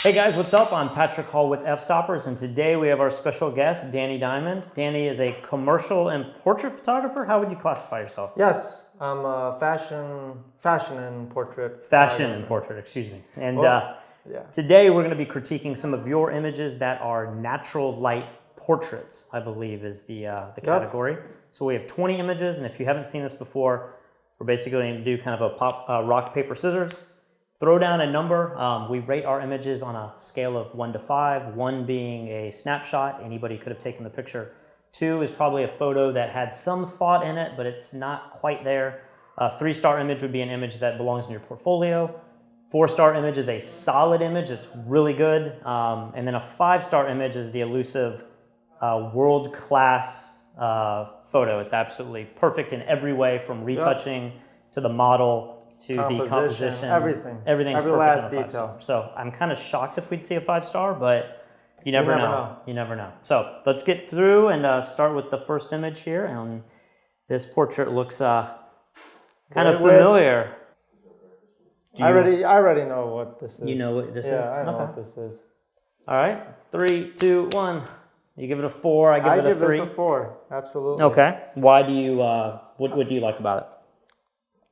Hey guys, what's up? I'm Patrick Hall with Fstoppers, and today we have our special guest, Dani Diamond. Dani is a commercial and portrait photographer. How would you classify yourself? Yes, I'm a fashion and portrait. Fashion and portrait, excuse me. And yeah. Today we're going to be critiquing some of your images that are natural light portraits, I believe is the category. So we have 20 images, and if you haven't seen this before, we're basically going to do kind of a rock, paper, scissors. Throw down a number. We rate our images on a scale of 1 to 5, 1 being a snapshot. Anybody could have taken the picture. 2 is probably a photo that had some thought in it, but it's not quite there. A 3-star image would be an image that belongs in your portfolio. 4-star image is a solid image. It's really good. And then a 5-star image is the elusive world-class photo. It's absolutely perfect in every way, from retouching to the model, to the composition, everything's every perfect last detail. Star. So I'm kind of shocked if we'd see a 5-star, but you never know. You never know. So let's get through and start with the first image here. And this portrait looks kind of familiar. I already know what this is. You know what this is? Yeah, I know what this is. All right, 3, 2, 1. You give it a 4. I give it a 3. I give this a 4. Absolutely. Okay. Why do you? What do you like about it?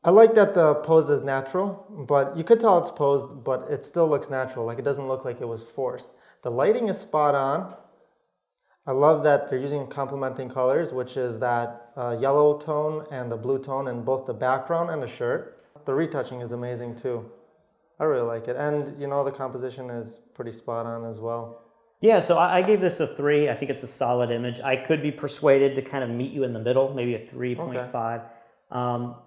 I like that the pose is natural, but you could tell it's posed, but it still looks natural. Like, it doesn't look like it was forced. The lighting is spot on. I love that they're using complementing colors, which is that yellow tone and the blue tone in both the background and the shirt. The retouching is amazing too. I really like it. And you know, the composition is pretty spot on as well. Yeah, so I gave this a 3. I think it's a solid image. I could be persuaded to kind of meet you in the middle, maybe a 3.5. Okay.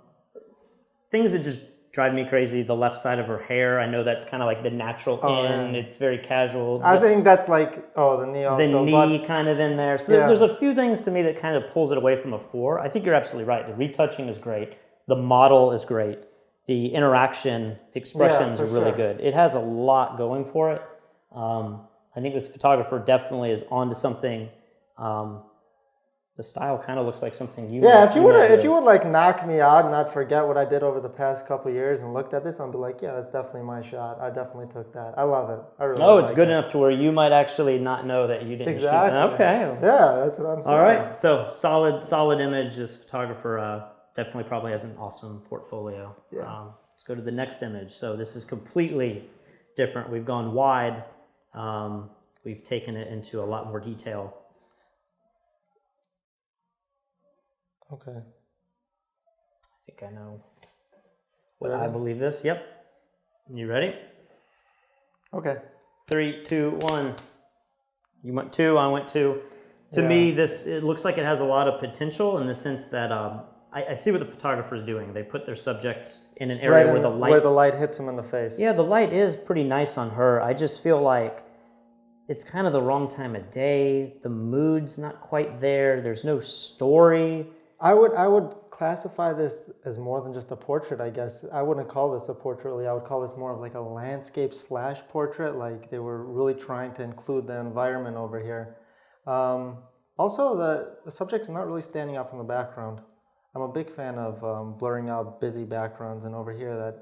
Things that just drive me crazy, the left side of her hair. I know that's kind of like the natural in. Yeah. It's very casual. I think that's like, the knee also. The knee kind of in there. So there's a few things to me that kind of pulls it away from a 4. I think you're absolutely right. The retouching is great. The model is great. The interaction, the expressions are really good. It has a lot going for it. I think this photographer definitely is onto something. The style kind of looks like something you. Yeah, if you would like knock me out and not forget what I did over the past couple of years and looked at this, I'd be like, yeah, that's definitely my shot. I definitely took that. I love it. I really. It's good enough to where you might actually not know that you didn't. Exactly. Shoot. Okay. Yeah, that's what I'm saying. All right, so solid image. This photographer definitely probably has an awesome portfolio. Yeah. Let's go to the next image. So this is completely different. We've gone wide. We've taken it into a lot more detail. Okay. I think I know what I believe this. Yep. You ready? Okay. 3, 2, 1. You went 2, I went 2. To me, it looks like it has a lot of potential in the sense that I see what the photographer is doing. They put their subject in an area where the light hits them in the face. Yeah, the light is pretty nice on her. I just feel like it's kind of the wrong time of day. The mood's not quite there. There's no story. I would classify this as more than just a portrait, I guess. I wouldn't call this a portrait really. I would call this more of like a landscape / portrait. Like, they were really trying to include the environment over here. Also, the subject is not really standing out from the background. I'm a big fan of blurring out busy backgrounds, and over here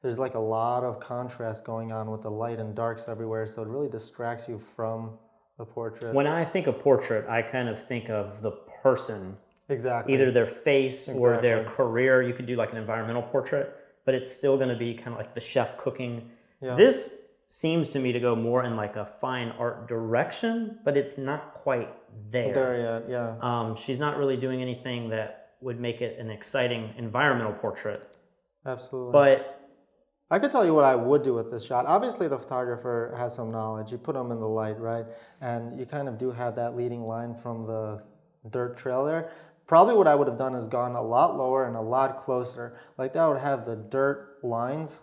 there's like a lot of contrast going on with the light and darks everywhere, so it really distracts you from the portrait. When I think of portrait, I kind of think of the person. Exactly. Either their face or their career. You could do like an environmental portrait, but it's still going to be kind of like the chef cooking. Yeah. This seems to me to go more in like a fine art direction, but it's not quite there. There yet, yeah. She's not really doing anything that would make it an exciting environmental portrait. Absolutely. But I could tell you what I would do with this shot. Obviously, the photographer has some knowledge. You put them in the light, right? And you kind of do have that leading line from the dirt trail there. Probably what I would have done is gone a lot lower and a lot closer. Like, that would have the dirt lines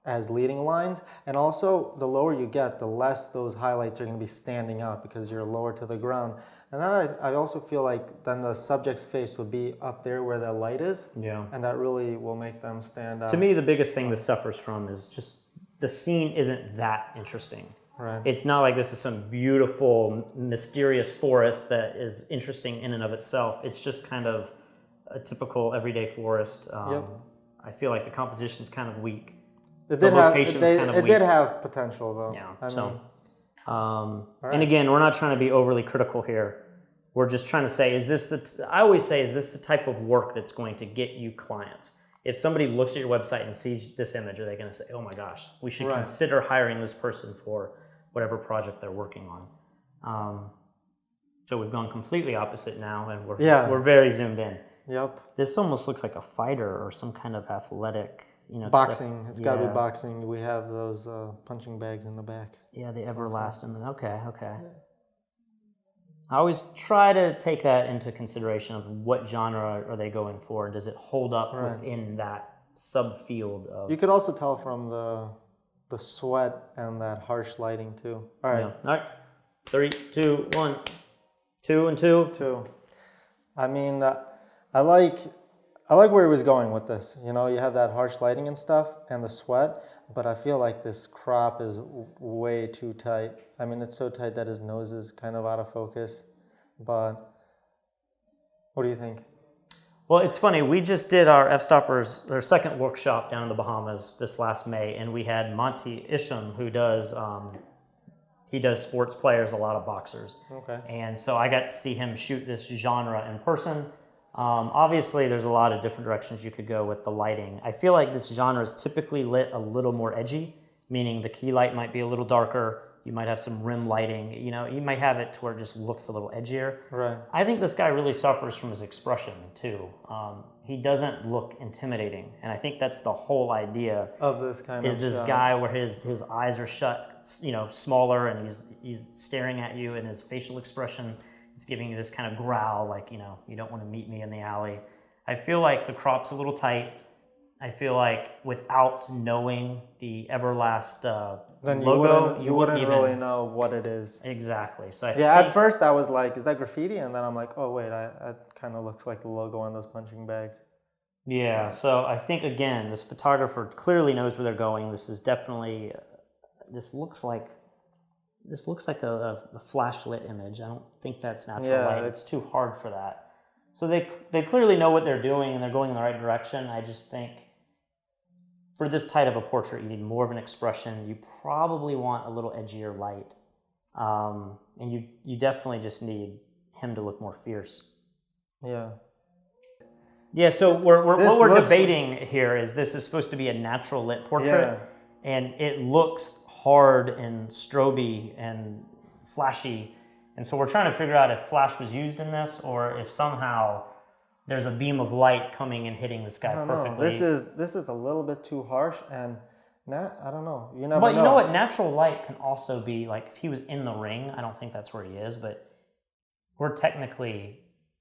as leading lines. And also, the lower you get, the less those highlights are going to be standing out because you're lower to the ground. And then I also feel like then the subject's face would be up there where the light is. Yeah. And that really will make them stand out. To me, the biggest thing this suffers from is just the scene isn't that interesting. Right. It's not like this is some beautiful, mysterious forest that is interesting in and of itself. It's just kind of a typical everyday forest. I feel like the composition is kind of weak. It the did have, location's they, kind of it weak. did have potential though. Yeah. I mean, And again, we're not trying to be overly critical here. We're just trying to say, I always say, is this the type of work that's going to get you clients? If somebody looks at your website and sees this image, are they going to say, oh my gosh, we should consider hiring this person for whatever project they're working on? So we've gone completely opposite now, and we're very zoomed in. Yep. This almost looks like a fighter or some kind of athletic, boxing. It's got to be boxing. We have those punching bags in the back. Yeah, the everlasting. Okay. I always try to take that into consideration of what genre are they going for, and does it hold up within that subfield of... You could also tell from the sweat and that harsh lighting too. All right. Yeah. All right. 3, 2, 1. 2 and 2. 2. I mean, I like where he was going with this. You know, you have that harsh lighting and stuff and the sweat, but I feel like this crop is way too tight. I mean, it's so tight that his nose is kind of out of focus. But what do you think? Well, it's funny. We just did our Fstoppers, their second workshop down in the Bahamas this last May, and we had Monty Isham, who does he does sports players, a lot of boxers. Okay. And so I got to see him shoot this genre in person. Obviously, there's a lot of different directions you could go with the lighting. I feel like this genre is typically lit a little more edgy, meaning the key light might be a little darker. You might have some rim lighting. You know, you might have it to where it just looks a little edgier. Right. I think this guy really suffers from his expression too. He doesn't look intimidating, and I think that's the whole idea of this kind of this guy where his eyes are shut, smaller, and he's staring at you, and his facial expression is giving you this kind of growl, like, you don't want to meet me in the alley. I feel like the crop's a little tight. I feel like without knowing the Everlast then logo, you wouldn't really know what it is. Exactly. So at first I was like, is that graffiti? And then I'm like, oh wait, that kind of looks like the logo on those punching bags. Yeah. So I think again, this photographer clearly knows where they're going. This is definitely. This looks like a flash lit image. I don't think that's natural light. It's too hard for that. So they clearly know what they're doing and they're going in the right direction. I just think for this type of a portrait, you need more of an expression. You probably want a little edgier light. And you definitely just need him to look more fierce. Yeah. Yeah, so what we're debating here is this is supposed to be a natural lit portrait, and it looks hard and stroby and flashy. And so we're trying to figure out if flash was used in this or if somehow there's a beam of light coming and hitting this guy perfectly. This is a little bit too harsh, and I don't know. You never know. But you know what? Natural light can also be like if he was in the ring. I don't think that's where he is, but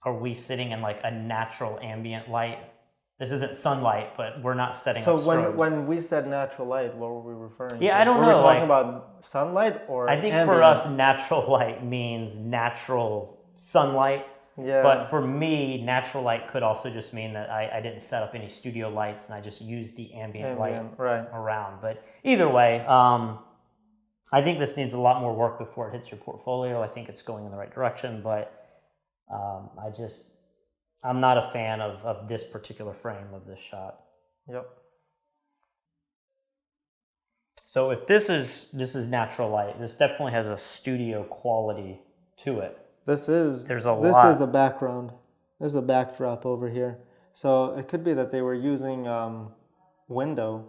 are we sitting in like a natural ambient light? This isn't sunlight, but we're not setting up strobes. So when we said natural light, what were we referring to? Yeah, I don't know. Were we talking about sunlight or I think ambient? For us, natural light means natural sunlight. Yeah. But for me, natural light could also just mean that I didn't set up any studio lights and I just used the ambient light around. But either way, I think this needs a lot more work before it hits your portfolio. I think it's going in the right direction, but I'm not a fan of this particular frame of this shot. Yep. So if this is natural light, this definitely has a studio quality to it. This is a background. There's a backdrop over here. So it could be that they were using window,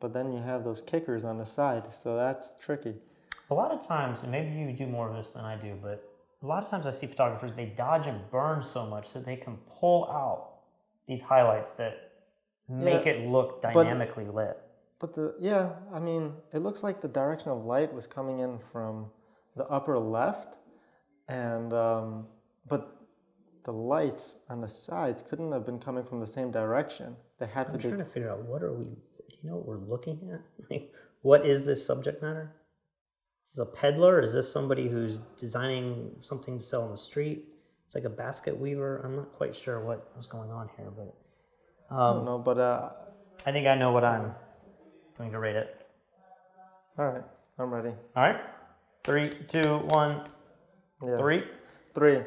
but then you have those kickers on the side. So that's tricky. A lot of times, and maybe you do more of this than I do, but a lot of times I see photographers, they dodge and burn so much that they can pull out these highlights that make it look dynamically lit. But I mean, it looks like the direction of light was coming in from the upper left, and but the lights on the sides couldn't have been coming from the same direction. They had to be. I'm trying to figure out do you know what we're looking at? What is this subject matter? Is this a peddler? Is this somebody who's designing something to sell on the street? It's like a basket weaver. I'm not quite sure what is going on here, but I don't know. But I think I know what I'm going to rate it. All right, I'm ready. All right, 3, 2, 1, 3. 3.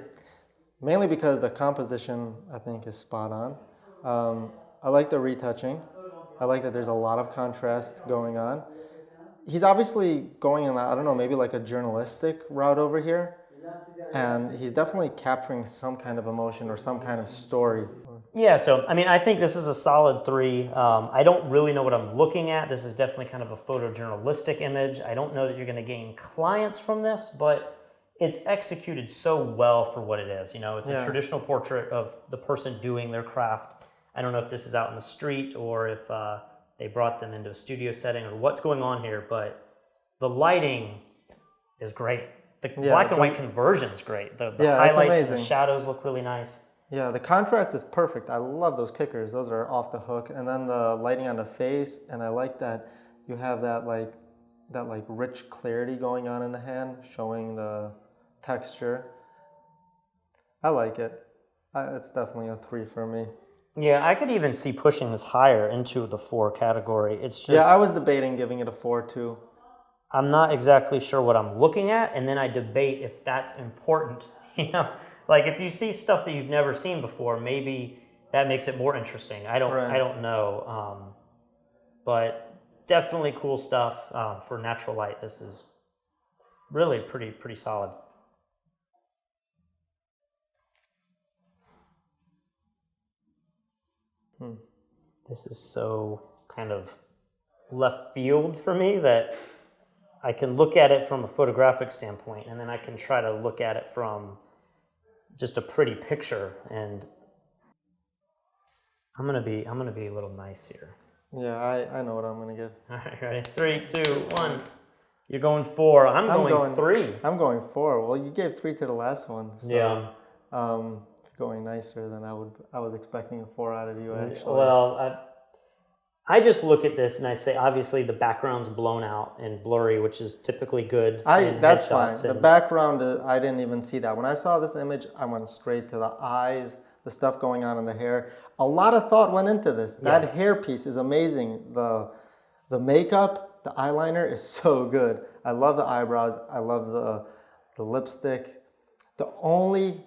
Mainly because the composition I think is spot on. I like the retouching. I like that there's a lot of contrast going on. He's obviously going in, I don't know, maybe like a journalistic route over here. And he's definitely capturing some kind of emotion or some kind of story. Yeah, so I mean, I think this is a solid 3. I don't really know what I'm looking at. This is definitely kind of a photojournalistic image. I don't know that you're going to gain clients from this, but it's executed so well for what it is. You know, it's a traditional portrait of the person doing their craft. I don't know if this is out in the street or if they brought them into a studio setting or what's going on here, but the lighting is great. The black and white conversion is great. The highlights and the shadows look really nice. Yeah, the contrast is perfect. I love those kickers. Those are off the hook. And then the lighting on the face, and I like that you have that rich clarity going on in the hand, showing the texture. I like it. It's definitely a 3 for me. Yeah, I could even see pushing this higher into the 4 category. It's just I was debating giving it a 4 too. I'm not exactly sure what I'm looking at, and then I debate if that's important. You know, like if you see stuff that you've never seen before, maybe that makes it more interesting. I don't know, but definitely cool stuff for natural light. This is really pretty solid. This is so kind of left field for me that I can look at it from a photographic standpoint, and then I can try to look at it from just a pretty picture. And I'm gonna be a little nice here. Yeah, I know what I'm gonna get. All right, ready? 3, 2, 1. You're going 4. I'm going 3. I'm going 4. Well, you gave 3 to the last one. So, yeah. Going nicer than I was expecting a 4 out of you, actually. Well, I just look at this and I say, obviously the background's blown out and blurry, which is typically good. That's fine. The background, I didn't even see that. When I saw this image, I went straight to the eyes, the stuff going on in the hair. A lot of thought went into this. That hair piece is amazing. The makeup, the eyeliner is so good. I love the eyebrows. I love the lipstick. The only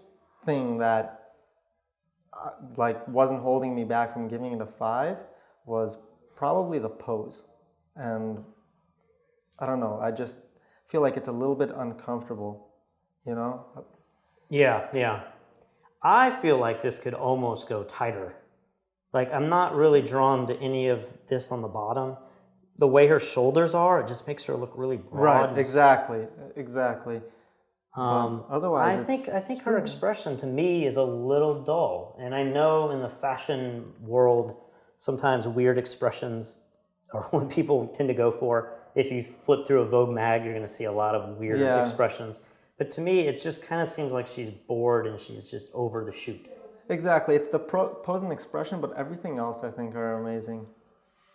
thing that wasn't holding me back from giving it a 5 was probably the pose. And I don't know, I just feel like it's a little bit uncomfortable, you know? Yeah. I feel like this could almost go tighter. Like, I'm not really drawn to any of this on the bottom. The way her shoulders are, it just makes her look really broad. Right, exactly. Otherwise, I think her expression to me is a little dull. And I know in the fashion world, sometimes weird expressions are what people tend to go for. If you flip through a Vogue mag, you're going to see a lot of weird expressions. But to me, it just kind of seems like she's bored and she's just over the shoot. Exactly. It's the pose and expression, but everything else I think are amazing.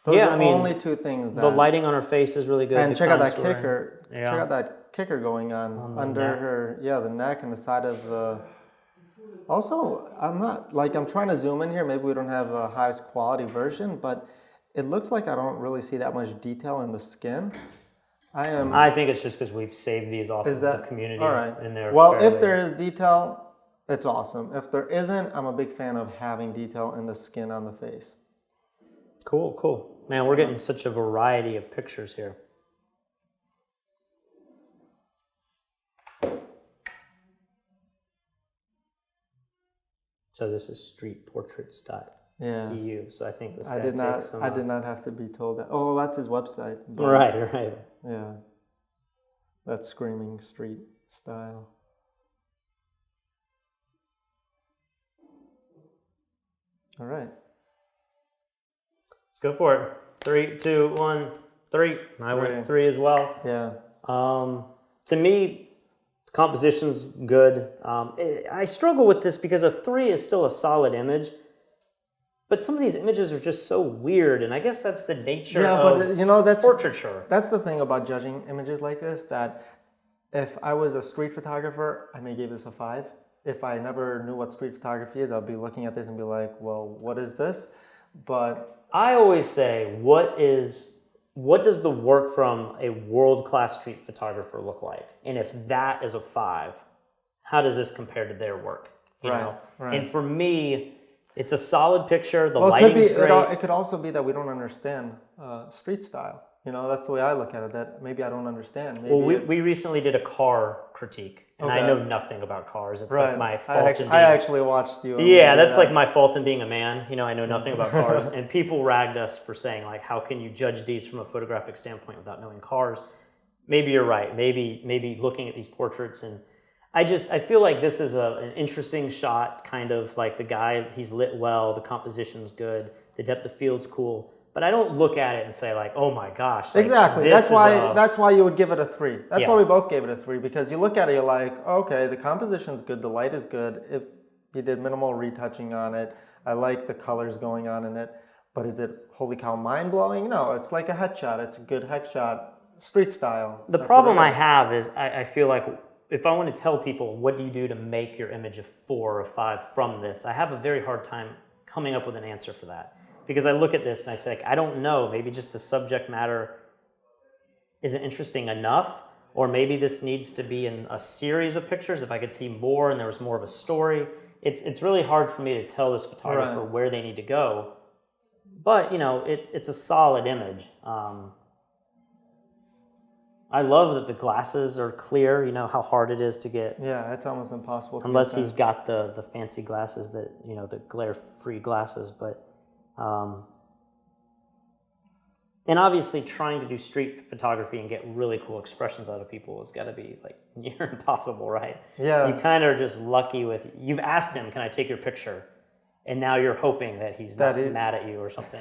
Those are only 2 things. The lighting on her face is really good. And check out that kicker. Yeah. Check out that kicker going on under her, the neck and the side of the... Also, I'm trying to zoom in here. Maybe we don't have the highest quality version, but it looks like I don't really see that much detail in the skin. I think it's just because we've saved these off of the community. All right. And well, if there is detail, it's awesome. If there isn't, I'm a big fan of having detail in the skin on the face. Cool. Man, we're getting such a variety of pictures here. So this is street portrait style. Yeah. EU. So I think this. I did not have to be told that. Oh, that's his website. But right. Yeah. That's screaming street style. All right. Let's go for it. 3, 2, 1, 3. I went 3 as well. Yeah. To me, the composition's good. I struggle with this because a 3 is still a solid image, but some of these images are just so weird, and I guess that's the nature of that's portraiture. That's the thing about judging images like this, that if I was a street photographer, I may give this a 5. If I never knew what street photography is, I'll be looking at this and be like, well, what is this? But I always say, what does the work from a world-class street photographer look like? And if that is a 5, how does this compare to their work? You know? Right. And for me, It's a solid picture. The Well, it could be. lighting's great. It could also be that we don't understand street style. That's the way I look at it. That maybe I don't understand. Maybe Well, we recently did a car critique, and I know nothing about cars. It's like my fault in being... I actually watched you. Yeah, that's like my fault in being a man. I know nothing about cars, and people ragged us for saying, like, how can you judge these from a photographic standpoint without knowing cars? Maybe you're right. Maybe looking at these portraits, and I feel like this is an interesting shot, kind of like the guy, he's lit well, the composition's good, the depth of field's cool. But I don't look at it and say like, oh my gosh. Like, exactly. That's why you would give it a 3. That's why we both gave it a 3, because you look at it, you're like, okay, the composition's good, the light is good. If you did minimal retouching on it, I like the colors going on in it. But is it holy cow mind blowing? No, it's like a headshot. It's a good headshot, street style. The problem I have is I feel like if I want to tell people what do you do to make your image a 4 or 5 from this, I have a very hard time coming up with an answer for that. Because I look at this and I say, like, I don't know, maybe just the subject matter isn't interesting enough, or maybe this needs to be in a series of pictures if I could see more and there was more of a story. It's really hard for me to tell this photographer where they need to go. But, it's a solid image. I love that the glasses are clear, how hard it is to get. Yeah, it's almost impossible to unless he's got the fancy glasses that, the glare-free glasses, but... and obviously trying to do street photography and get really cool expressions out of people has got to be like near impossible, right? Yeah. You kind of are just lucky with, you've asked him, can I take your picture? And now you're hoping that he's not mad at you or something.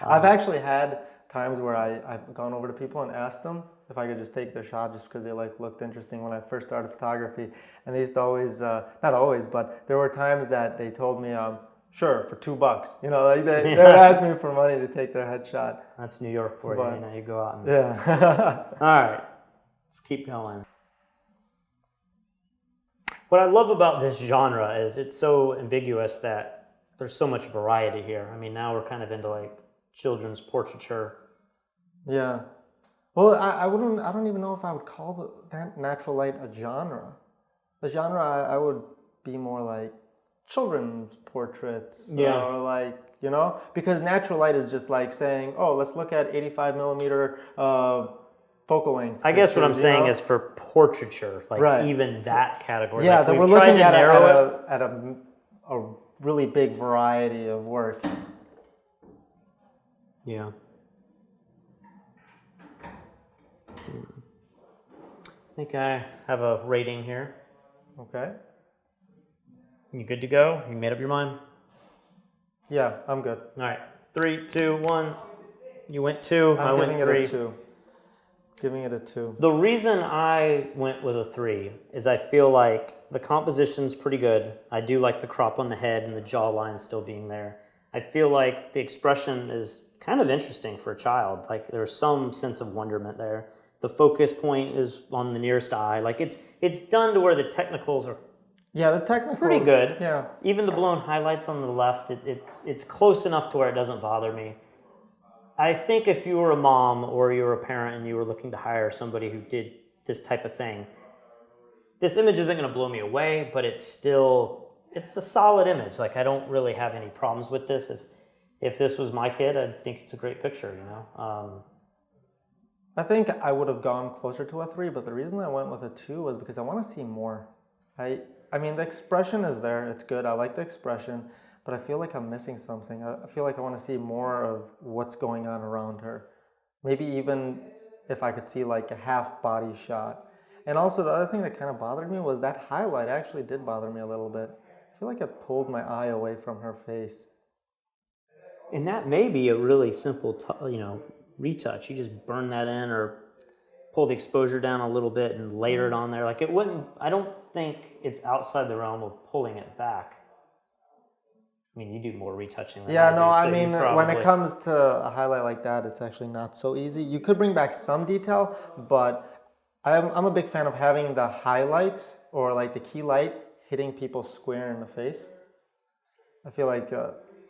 I've actually had times where I've gone over to people and asked them if I could just take their shot just because they looked interesting when I first started photography. And they used to always, not always, but there were times that they told me, sure, for $2. They would ask me for money to take their headshot. That's New York for you. You go out and... Yeah. All right, let's keep going. What I love about this genre is it's so ambiguous that there's so much variety here. I mean, now we're kind of into like children's portraiture. Yeah. Well, I don't even know if I would call that natural light a genre. The genre I would be more like children's portraits, or like, because natural light is just like saying, oh, let's look at 85 millimeter focal length. I guess what I'm saying is for portraiture, like even that category. Yeah, like that we're looking at a really big variety of work. Yeah. I think I have a rating here. Okay. You good to go? You made up your mind? Yeah, I'm good. All right. 3, 2, 1. You went 2. I went 3. Giving it a 2. Giving it a 2. The reason I went with a 3 is I feel like the composition's pretty good. I do like the crop on the head and the jawline still being there. I feel like the expression is kind of interesting for a child. Like there's some sense of wonderment there. The focus point is on the nearest eye. Like it's done to where the technicals are the technicals pretty good. Yeah. Even the blown highlights on the left, it's close enough to where it doesn't bother me. I think if you were a mom or you were a parent and you were looking to hire somebody who did this type of thing, this image isn't going to blow me away, but it's a solid image. Like I don't really have any problems with this. If this was my kid, I'd think it's a great picture, I think I would have gone closer to a 3, but the reason I went with a 2 was because I want to see more. I mean, the expression is there. It's good. I like the expression, but I feel like I'm missing something. I feel like I want to see more of what's going on around her. Maybe even if I could see like a half body shot. And also the other thing that kind of bothered me was that highlight actually did bother me a little bit. I feel like it pulled my eye away from her face. And that may be a really simple, retouch. You just burn that in or pull the exposure down a little bit and layer it on there. Like I don't think it's outside the realm of pulling it back. I mean, you do more retouching than I do. When it comes to a highlight like that, it's actually not so easy. You could bring back some detail, but I'm a big fan of having the highlights or like the key light hitting people square in the face. I feel like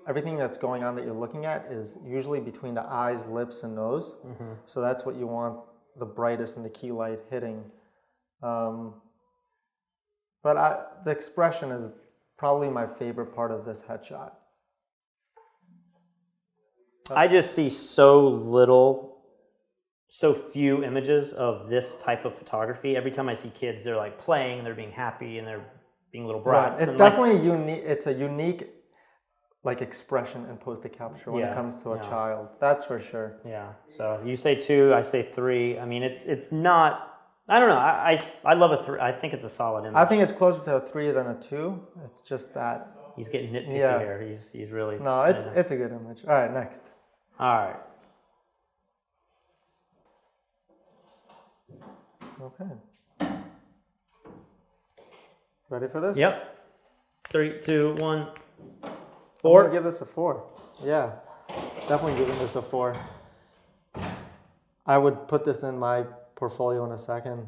everything that's going on that you're looking at is usually between the eyes, lips, and nose. Mm-hmm. So that's what you want the brightest and the key light hitting. But the expression is probably my favorite part of this headshot. I just see so few images of this type of photography. Every time I see kids, they're like playing and they're being happy and they're being little brats. Right. It's definitely unique. It's a unique like expression and pose to capture when it comes to a child. That's for sure. Yeah. So you say 2, I say 3. I mean, it's not. I don't know. I love a 3. I think it's a solid image. I think it's closer to a 3 than a 2. It's just that he's getting nitpicky here. He's really. No, it's a good image. All right, next. All right. Okay. Ready for this? Yep. 3, 2, 1. 4. I'm gonna give this a 4. Yeah, definitely giving this a 4. I would put this in my portfolio in a second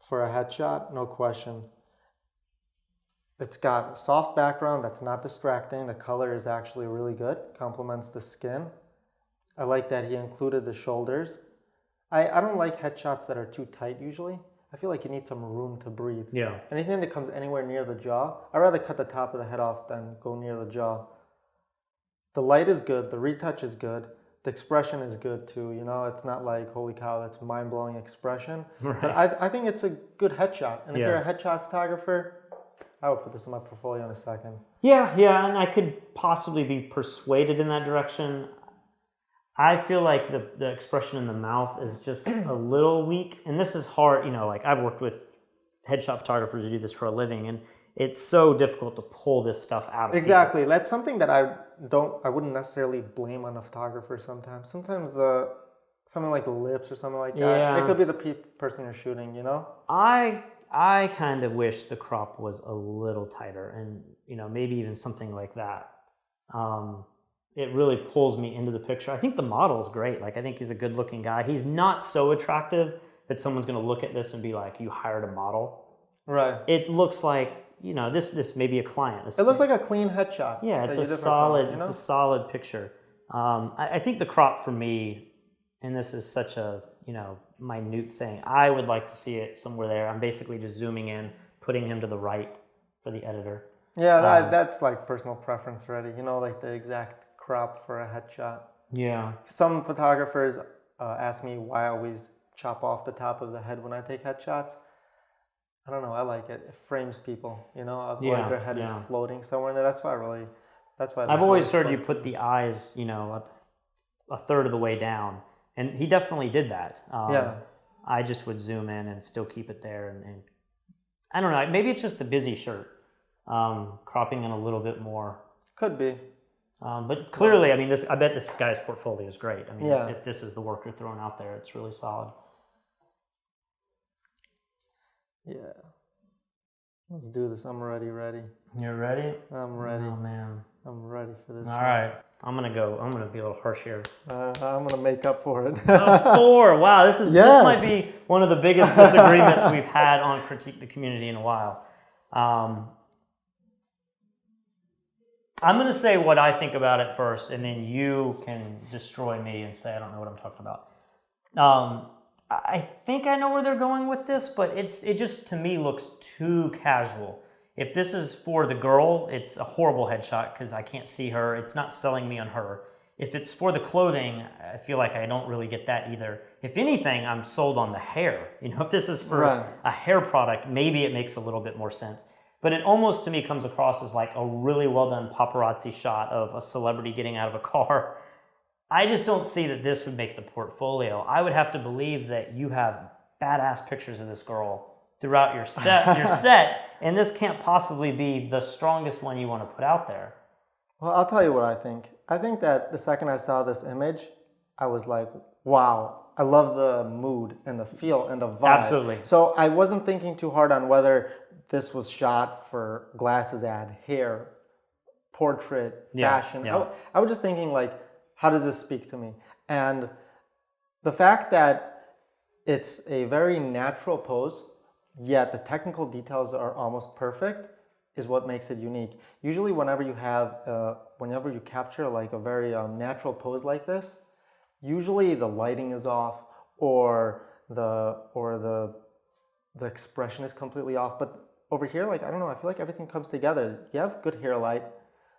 for a headshot, no question. It's got a soft background that's not distracting. The color is actually really good, complements the skin. I like that he included the shoulders. I don't like headshots that are too tight usually. I feel like you need some room to breathe. Yeah. Anything that comes anywhere near the jaw, I'd rather cut the top of the head off than go near the jaw. The light is good, the retouch is good, the expression is good too. You know, it's not like, holy cow, that's mind-blowing expression. Right. But I think it's a good headshot. And if you're a headshot photographer, I would put this in my portfolio in a second. Yeah, and I could possibly be persuaded in that direction. I feel like the expression in the mouth is just a little weak. And this is hard, you know, like I've worked with headshot photographers who do this for a living, and it's so difficult to pull this stuff out of Exactly. people. That's something that I wouldn't necessarily blame on a photographer sometimes. Sometimes something like the lips or something like that. Yeah. It could be the person you're shooting, you know? I kind of wish the crop was a little tighter, and you know, maybe even something like that. It really pulls me into the picture. I think the model's great. Like, I think he's a good looking guy. He's not so attractive that someone's going to look at this and be like, you hired a model. Right. It looks like, you know, this may be a client. It looks like a clean headshot. Yeah, it's a solid picture. I think the crop for me, and this is such a, you know, minute thing, I would like to see it somewhere there. I'm basically just zooming in, putting him to the right for the editor. Yeah, that's like personal preference already. You know, like the exact crop for a headshot. Yeah. Some photographers ask me why I always chop off the top of the head when I take headshots. I don't know. I like it. It frames people, you know. Otherwise, their head is floating somewhere in there. That's why. I've always heard you put the eyes, you know, a third of the way down, and he definitely did that. I just would zoom in and still keep it there, and I don't know. Maybe it's just the busy shirt, cropping in a little bit more. Could be. But clearly, I mean, I bet this guy's portfolio is great. I mean, if this is the work you're throwing out there, it's really solid. Yeah. Let's do this. I'm ready. You're ready? I'm ready. Oh, man. I'm ready for this. All right. I'm going to be a little harsh here. I'm going to make up for it. 4. Wow. This might be one of the biggest disagreements we've had on Critique the Community in a while. I'm going to say what I think about it first, and then you can destroy me and say I don't know what I'm talking about. I think I know where they're going with this, but it just, to me, looks too casual. If this is for the girl, it's a horrible headshot because I can't see her. It's not selling me on her. If it's for the clothing, I feel like I don't really get that either. If anything, I'm sold on the hair. You know, if this is for a hair product, maybe it makes a little bit more sense. But it almost, to me, comes across as like a really well-done paparazzi shot of a celebrity getting out of a car. I just don't see that this would make the portfolio. I would have to believe that you have badass pictures of this girl throughout your set, and this can't possibly be the strongest one you want to put out there. Well, I'll tell you what I think. I think that the second I saw this image, I was like, wow, I love the mood and the feel and the vibe. Absolutely. So I wasn't thinking too hard on whether this was shot for glasses ad, hair, portrait, fashion. Yeah. I was just thinking like, how does this speak to me? And the fact that it's a very natural pose, yet the technical details are almost perfect, is what makes it unique. Usually whenever you capture like a very natural pose like this, usually the lighting is off or the expression is completely off. But over here, like, I don't know, I feel like everything comes together. You have good hair light.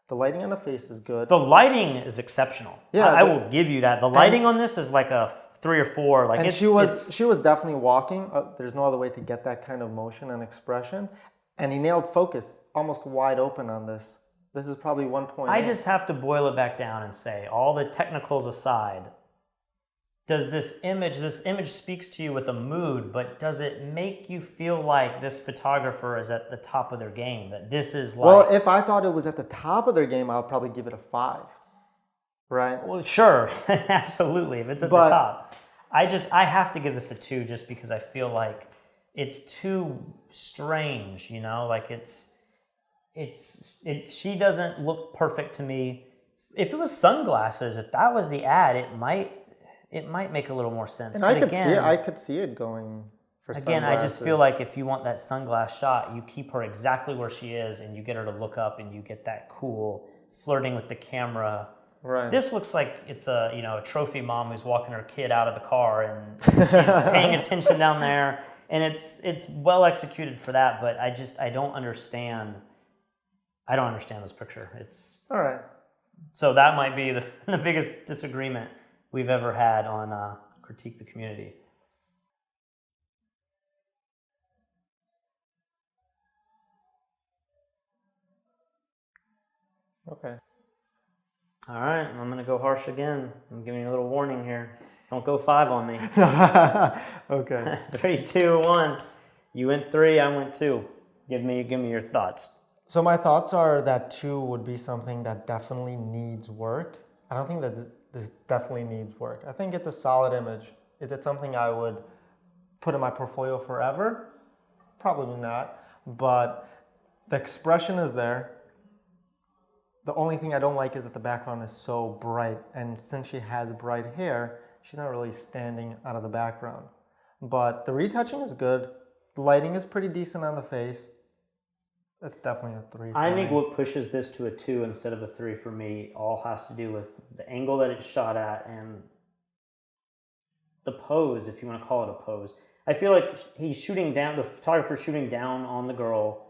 The lighting on the face is good. The lighting is exceptional. Yeah, I will give you that. The lighting on this is like a 3 or 4. Like, and she was definitely walking. There's no other way to get that kind of motion and expression. And he nailed focus, almost wide open on this. This is probably 1 point. I just have to boil it back down and say, all the technicals aside, does this image speaks to you with a mood, but does it make you feel like this photographer is at the top of their game? That this is like... Well, if I thought it was at the top of their game, I would probably give it a 5. Right? Well, sure. Absolutely. If it's at the top. I have to give this a 2 just because I feel like it's too strange, you know? Like she doesn't look perfect to me. If it was sunglasses, if that was the ad, it might make a little more sense. And but I could see it going for sunglasses. Again, I just feel like if you want that sunglass shot, you keep her exactly where she is and you get her to look up and you get that cool flirting with the camera. Right. This looks like it's a trophy mom who's walking her kid out of the car and she's paying attention down there, and it's well executed for that. But I don't understand. I don't understand this picture. It's all right. So that might be the biggest disagreement we've ever had on Critique the Community. Okay. All right, I'm going to go harsh again. I'm giving you a little warning here. Don't go 5 on me. Okay. 3, 2, 1. You went 3, I went 2. Give me your thoughts. So my thoughts are that 2 would be something that definitely needs work. I don't think that this definitely needs work. I think it's a solid image. Is it something I would put in my portfolio forever? Probably not. But the expression is there. The only thing I don't like is that the background is so bright. And since she has bright hair, she's not really standing out of the background. But the retouching is good. The lighting is pretty decent on the face. It's definitely a 3 for I me. think what pushes this to a 2 instead of a 3 for me all has to do with the angle that it's shot at and the pose, if you want to call it a pose. I feel like he's shooting down, the photographer's shooting down on the girl.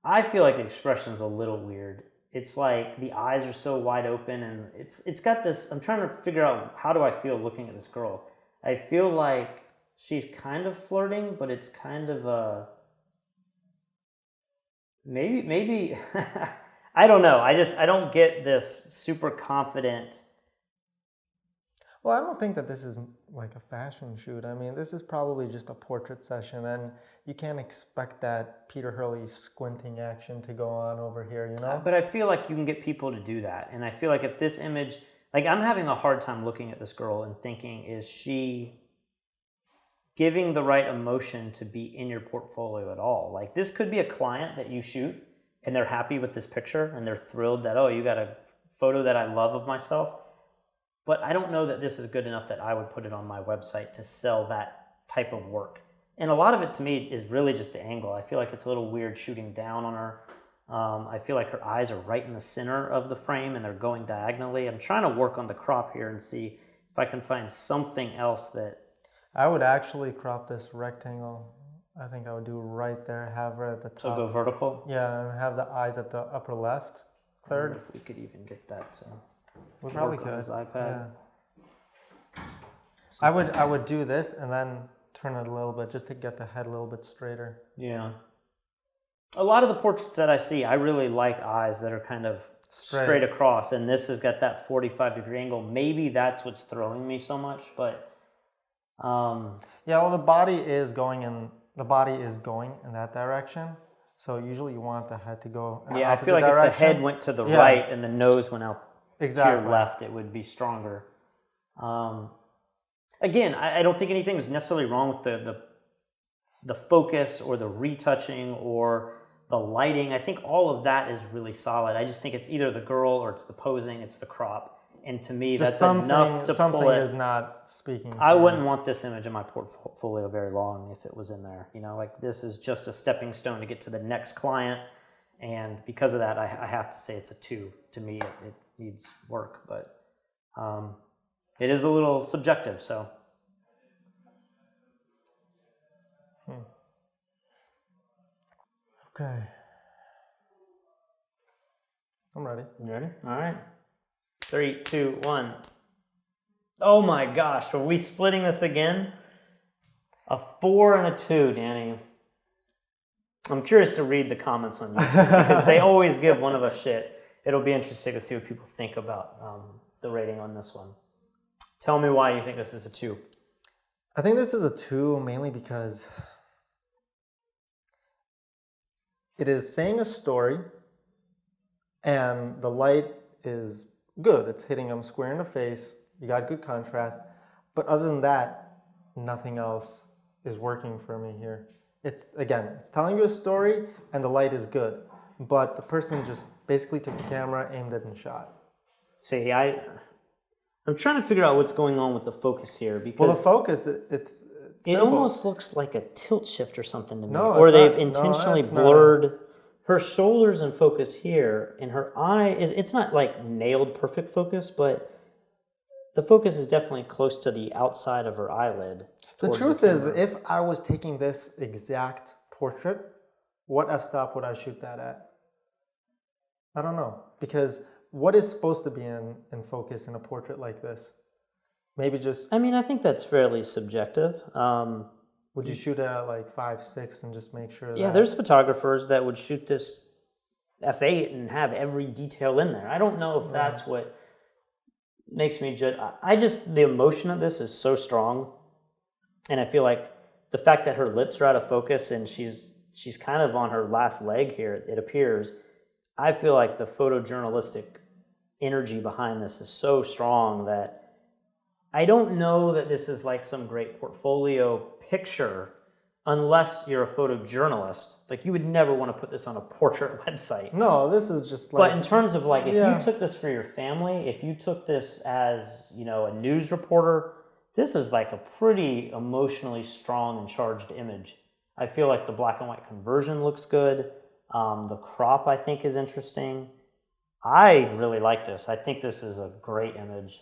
I feel like the expression is a little weird. It's like the eyes are so wide open and it's got this, I'm trying to figure out how do I feel looking at this girl. I feel like she's kind of flirting, but it's kind of a, maybe, I don't know. I don't get this super confident. Well, I don't think that this is like a fashion shoot. I mean, this is probably just a portrait session, and you can't expect that Peter Hurley squinting action to go on over here, you know? But I feel like you can get people to do that. And I feel like if this image, like I'm having a hard time looking at this girl and thinking, is she giving the right emotion to be in your portfolio at all? Like this could be a client that you shoot and they're happy with this picture and they're thrilled that, oh, you got a photo that I love of myself. But I don't know that this is good enough that I would put it on my website to sell that type of work. And a lot of it to me is really just the angle. I feel like it's a little weird shooting down on her. I feel like her eyes are right in the center of the frame and they're going diagonally. I'm trying to work on the crop here and see if I can find something else that... I would actually crop this rectangle. I think I would do right there, have her at the top. So go vertical? Yeah, and have the eyes at the upper left, third. I wonder if we could even get that to... We probably work could. on his iPad. Yeah. I would do this and then turn it a little bit just to get the head a little bit straighter. Yeah. A lot of the portraits that I see, I really like eyes that are kind of straight across, and this has got that 45-degree angle. Maybe that's what's throwing me so much, but yeah, well, the body is going in that direction. So usually you want the head to go in the yeah, I feel opposite like direction. if the head went to the right and the nose went out to Exactly. your left, it would be stronger. Again, I don't think anything is necessarily wrong with the focus or the retouching or the lighting. I think all of that is really solid. I just think it's either the girl or it's the posing, it's the crop. And to me, Just that's enough to something pull it. is not speaking to I me. wouldn't want this image in my portfolio very long if it was in there. You know, like this is just a stepping stone to get to the next client. And because of that, I have to say it's a 2. To me, it needs work, but it is a little subjective, so. Okay. I'm ready. You ready? All right. 3, 2, 1. Oh my gosh, are we splitting this again? A 4 and a 2, Danny. I'm curious to read the comments on YouTube because they always give one of us shit. It'll be interesting to see what people think about the rating on this one. Tell me why you think this is a 2. I think this is a 2 mainly because it is saying a story and the light is good. It's hitting them square in the face. You got good contrast. But other than that, nothing else is working for me here. It's telling you a story and the light is good. But the person just basically took the camera, aimed it, and shot. See, I'm trying to figure out what's going on with the focus here because Well, the focus, it's it almost looks like a tilt shift or something to me. No, or it's they've not. intentionally No, it's not blurred her shoulders in focus here, and her eye it's not like nailed perfect focus, but the focus is definitely close to the outside of her eyelid. The truth is, if I was taking this exact portrait, what f-stop would I shoot that at? I don't know, because what is supposed to be in focus in a portrait like this? Maybe just... I mean, I think that's fairly subjective. Would you shoot it at like 5.6 and just make sure that... Yeah, there's photographers that would shoot this f8 and have every detail in there. I don't know if that's what makes me judge. The emotion of this is so strong. And I feel like the fact that her lips are out of focus and she's kind of on her last leg here, it appears, I feel like the photojournalistic energy behind this is so strong that I don't know that this is like some great portfolio picture unless you're a photojournalist. Like, you would never want to put this on a portrait website. No, this is just like... But in terms of like, if you took this for your family, if you took this as, a news reporter, this is like a pretty emotionally strong and charged image. I feel like the black and white conversion looks good. The crop, I think, is interesting. I really like this. I think this is a great image.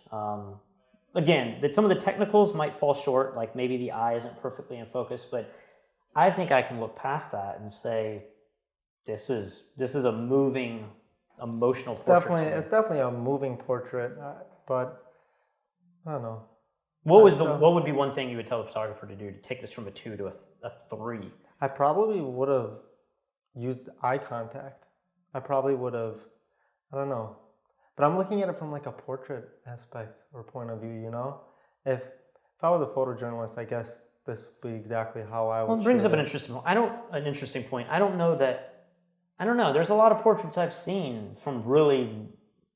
Again, that some of the technicals might fall short, like maybe the eye isn't perfectly in focus, but I think I can look past that and say, this is a moving, emotional portrait. It's definitely a moving portrait, but I don't know. What would be one thing you would tell the photographer to do to take this from a 2 to a 3? I probably would have used eye contact. I probably would have, I don't know. But I'm looking at it from like a portrait aspect or point of view, If I was a photojournalist, I guess this would be exactly how I would. Well, it brings up an interesting point. I don't know. There's a lot of portraits I've seen from really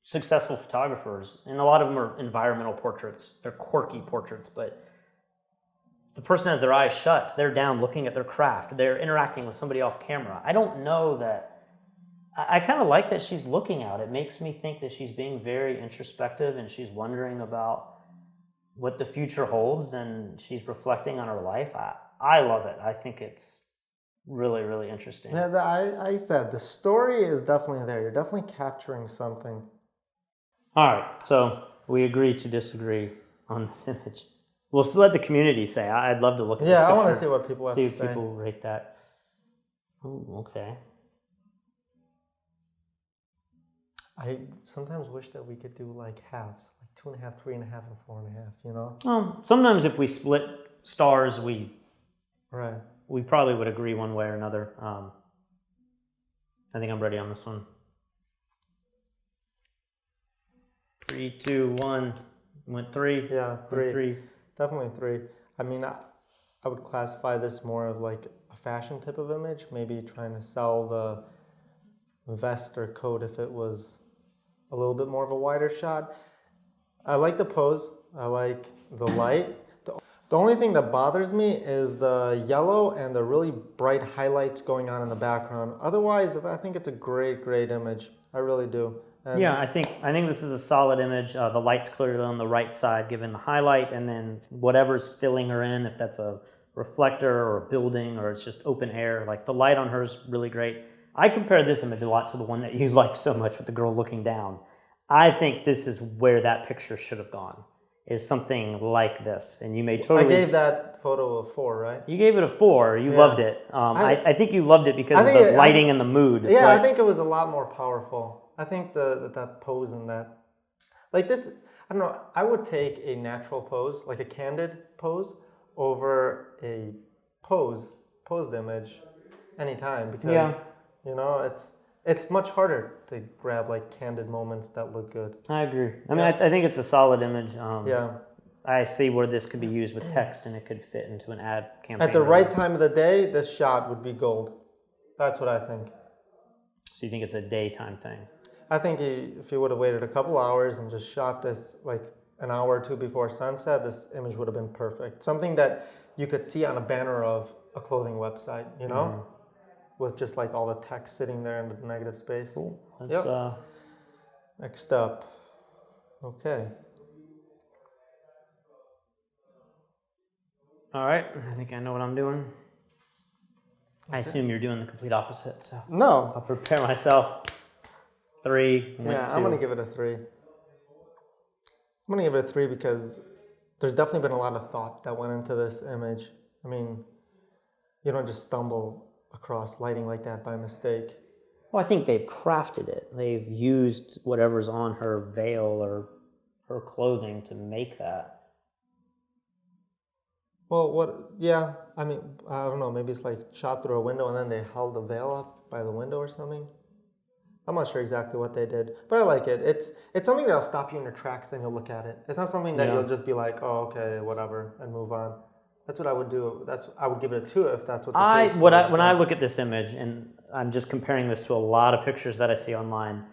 successful photographers, and a lot of them are environmental portraits. They're quirky portraits, but the person has their eyes shut. They're down looking at their craft. They're interacting with somebody off camera. I don't know that. I kind of like that she's looking out. It makes me think that she's being very introspective and she's wondering about what the future holds and she's reflecting on her life. I love it. I think it's really, really interesting. Yeah, I said the story is definitely there. You're definitely capturing something. All right, so we agree to disagree on this image. We'll still let the community say. I'd love to look at this picture. I want to see what people have to say. See if people rate that. Oh, okay. I sometimes wish that we could do like halves, like 2.5, 3.5, and 4.5, Sometimes if we split stars, we probably would agree one way or another. I think I'm ready on this one. 3, 2, 1. Went 3. Yeah, 3. 3. Definitely 3. I mean, I would classify this more of like a fashion type of image, maybe trying to sell the vest or coat if it was a little bit more of a wider shot. I like the pose. I like the light. The only thing that bothers me is the yellow and the really bright highlights going on in the background. Otherwise, I think it's a great, great image. I really do. And yeah, I think this is a solid image. The light's clearly on the right side, given the highlight, and then whatever's filling her in, if that's a reflector or a building or it's just open air, like the light on her is really great. I compare this image a lot to the one that you like so much with the girl looking down. I think this is where that picture should have gone. is something like this, and you may totally. I gave that photo a 4, right? You gave it a 4. You loved it. I think you loved it because of the lighting and the mood. Yeah, I think it was a lot more powerful. I think that pose and that, like this, I don't know. I would take a natural pose, like a candid pose, over a posed image anytime, because you know it's much harder to grab like candid moments that look good. I agree. I mean, I think it's a solid image. Yeah. I see where this could be used with text and it could fit into an ad campaign. At the right time of the day, this shot would be gold. That's what I think. So you think it's a daytime thing? I think if he would have waited a couple hours and just shot this like an hour or two before sunset, this image would have been perfect. Something that you could see on a banner of a clothing website, you know? With just like all the text sitting there in the negative space. Cool. Next up. Okay. All right, I think I know what I'm doing. I assume you're doing the complete opposite, so no. I'll prepare myself. 3, went 2. I'm going to give it a 3. I'm going to give it a 3 because there's definitely been a lot of thought that went into this image. I mean, you don't just stumble across lighting like that by mistake. Well, I think they've crafted it. They've used whatever's on her veil or her clothing to make that. Well, yeah, I mean, I don't know, maybe it's like shot through a window and then they held the veil up by the window or something. I'm not sure exactly what they did, but I like it. It's something that'll stop you in your tracks and you'll look at it. It's not something that you'll just be like, oh, okay, whatever, and move on. That's what I would do. I would give it a 2 if that's what the case was. When I look at this image, and I'm just comparing this to a lot of pictures that I see online,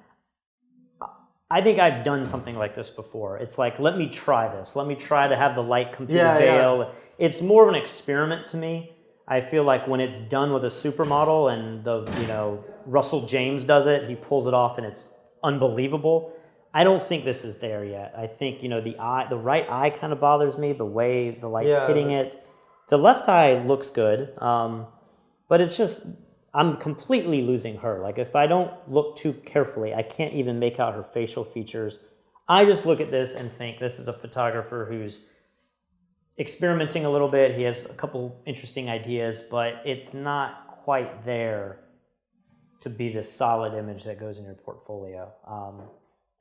I think I've done something like this before. It's like, let me try this. Let me try to have the light come through the veil. Yeah. It's more of an experiment to me. I feel like when it's done with a supermodel and Russell James does it, he pulls it off and it's unbelievable. I don't think this is there yet. I think, the right eye kind of bothers me, the way the light's hitting it. The left eye looks good, but it's just, I'm completely losing her. Like, if I don't look too carefully, I can't even make out her facial features. I just look at this and think this is a photographer who's experimenting a little bit. He has a couple interesting ideas, but it's not quite there to be this solid image that goes in your portfolio.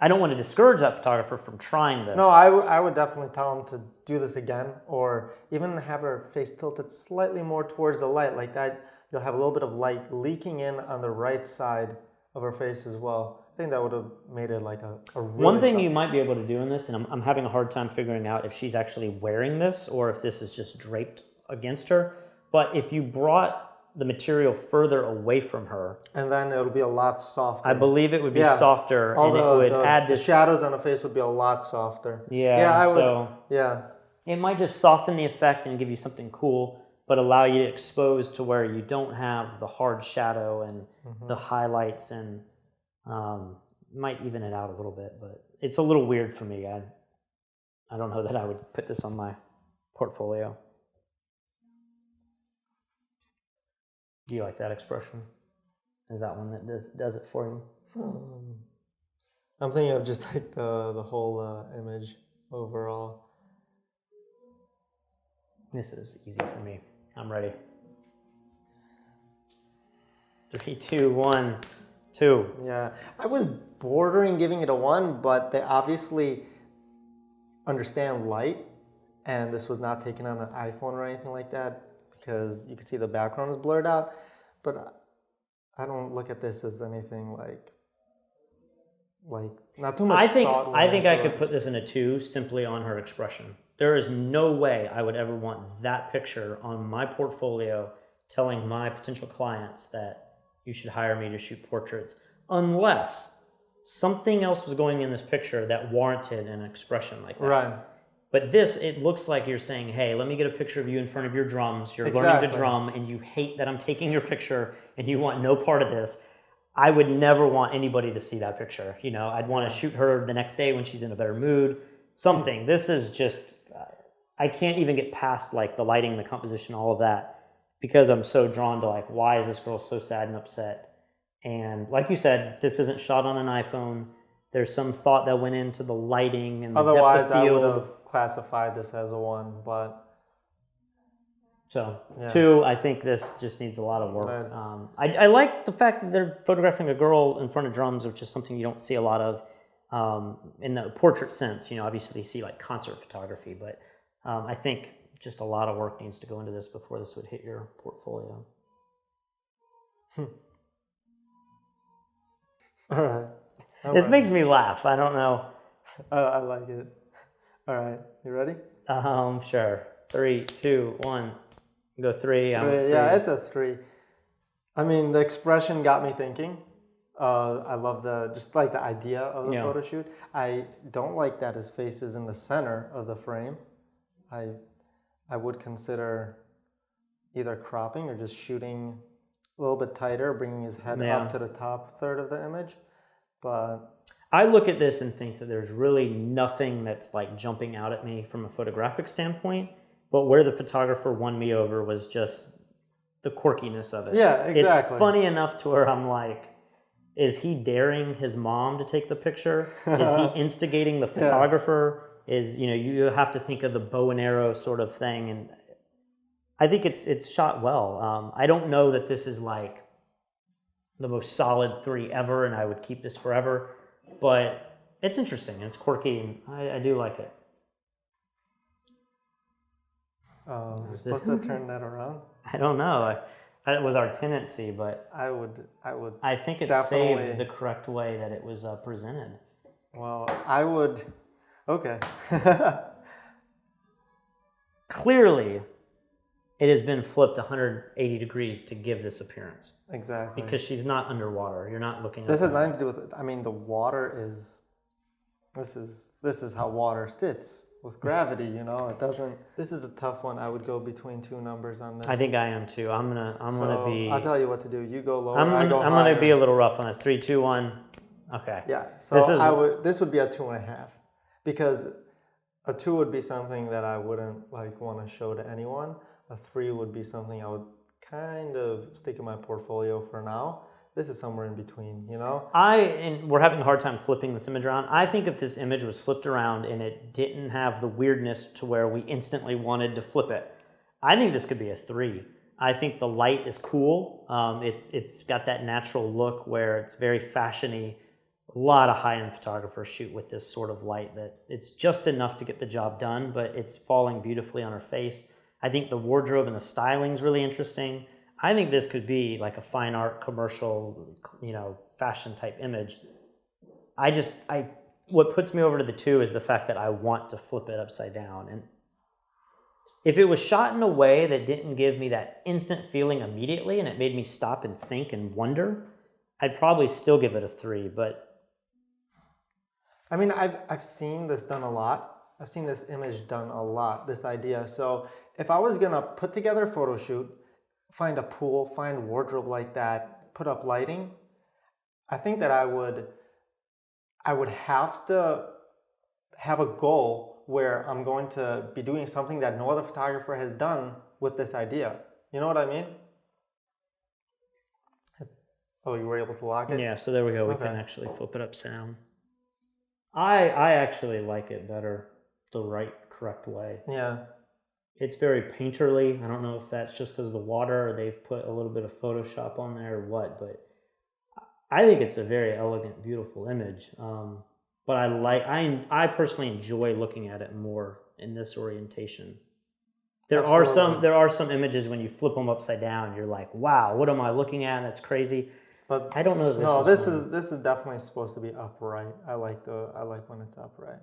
I don't want to discourage that photographer from trying this. No, I would definitely tell him to do this again, or even have her face tilted slightly more towards the light. Like that, you'll have a little bit of light leaking in on the right side of her face as well. I think that would have made it like a really One thing you might be able to do in this, and I'm having a hard time figuring out if she's actually wearing this or if this is just draped against her, but if you brought the material further away from her, and then it'll be a lot softer. I believe it would be softer, and it would add this. The shadows on the face would be a lot softer. Yeah, it might just soften the effect and give you something cool, but allow you to expose to where you don't have the hard shadow and the highlights, and might even it out a little bit. But it's a little weird for me. I don't know that I would put this on my portfolio. Do you like that expression? Is that one that does it for you? I'm thinking of just like the whole image overall. This is easy for me. I'm ready. 3, 2, 1, 2. Yeah, I was bordering giving it a 1, but they obviously understand light, and this was not taken on an iPhone or anything like that, because you can see the background is blurred out. But I don't look at this as anything like not too much thought. I think I could put this in a 2 simply on her expression. There is no way I would ever want that picture on my portfolio telling my potential clients that you should hire me to shoot portraits, unless something else was going in this picture that warranted an expression like that. Right. But this, it looks like you're saying, hey, let me get a picture of you in front of your drums. You're learning to drum, and you hate that I'm taking your picture, and you want no part of this. I would never want anybody to see that picture. I'd want to shoot her the next day when she's in a better mood. Something. This is just, I can't even get past like the lighting, the composition, all of that, because I'm so drawn to like, why is this girl so sad and upset? And like you said, this isn't shot on an iPhone. There's some thought that went into the lighting and the Otherwise, depth of field. I would have classified this as a 1, but... So, Yeah. 2, I think this just needs a lot of work. I like the fact that they're photographing a girl in front of drums, which is something you don't see a lot of in the portrait sense. You know, obviously you see like concert photography, but I think just a lot of work needs to go into this before this would hit your portfolio. All right. This makes me laugh. I don't know. I like it. All right. You ready? Sure. 3, 2, 1. Go 3. I'm 3. 3. Yeah, it's a 3. I mean, the expression got me thinking. I love just like the idea of the photo shoot. I don't like that his face is in the center of the frame. I would consider either cropping or just shooting a little bit tighter, bringing his head up to the top third of the image. But I look at this and think that there's really nothing that's like jumping out at me from a photographic standpoint, but where the photographer won me over was just the quirkiness of it. Yeah, exactly. It's funny enough to where I'm like, is he daring his mom to take the picture? Is he instigating the photographer? Is, you know, you have to think of the bow and arrow sort of thing, and I think it's shot well. I don't know that this is like the most solid 3 ever, and I would keep this forever, but it's interesting and it's quirky, and I do like it. We're supposed to turn that around? I don't know. It was our tendency, but I think it's definitely saved the correct way that it was presented. Well, I would. Okay. Clearly, it has been flipped 180 degrees to give this appearance. Exactly. Because she's not underwater. You're not looking at This has nothing to do with it. I mean, the water is. This is how water sits with gravity. You know, it doesn't. This is a tough one. I would go between 2 numbers on this. I think I am too. I'm gonna be. I'll tell you what to do. You go lower. I'm gonna be a little rough on this. 3, 2, 1. Okay. Yeah. So this would be a 2.5, because a 2 would be something that I wouldn't like want to show to anyone. A 3 would be something I would kind of stick in my portfolio for now. This is somewhere in between, you know? And we're having a hard time flipping this image around. I think if this image was flipped around and it didn't have the weirdness to where we instantly wanted to flip it, I think this could be a 3. I think the light is cool. It's got that natural look where it's very fashiony. A lot of high-end photographers shoot with this sort of light that it's just enough to get the job done, but it's falling beautifully on her face. I think the wardrobe and the styling is really interesting. I think this could be like a fine art commercial, you know, fashion type image. What puts me over to the 2 is the fact that I want to flip it upside down. And if it was shot in a way that didn't give me that instant feeling immediately and it made me stop and think and wonder, I'd probably still give it a 3. But I mean, I've seen this done a lot. I've seen this image done a lot, this idea. So if I was gonna put together a photo shoot, find a pool, find wardrobe like that, put up lighting, I think that I would have to have a goal where I'm going to be doing something that no other photographer has done with this idea. You know what I mean? Oh, you were able to lock it? yeah, so there we go. We can actually flip it upside down. I actually like it better the correct way. Yeah. It's very painterly. I don't know if that's just because of the water or they've put a little bit of Photoshop on there or what, but I think it's a very elegant, beautiful image. But I personally enjoy looking at it more in this orientation. There are some images when you flip them upside down, you're like, wow, what am I looking at? That's crazy. But I don't know. This is definitely supposed to be upright. I like when it's upright.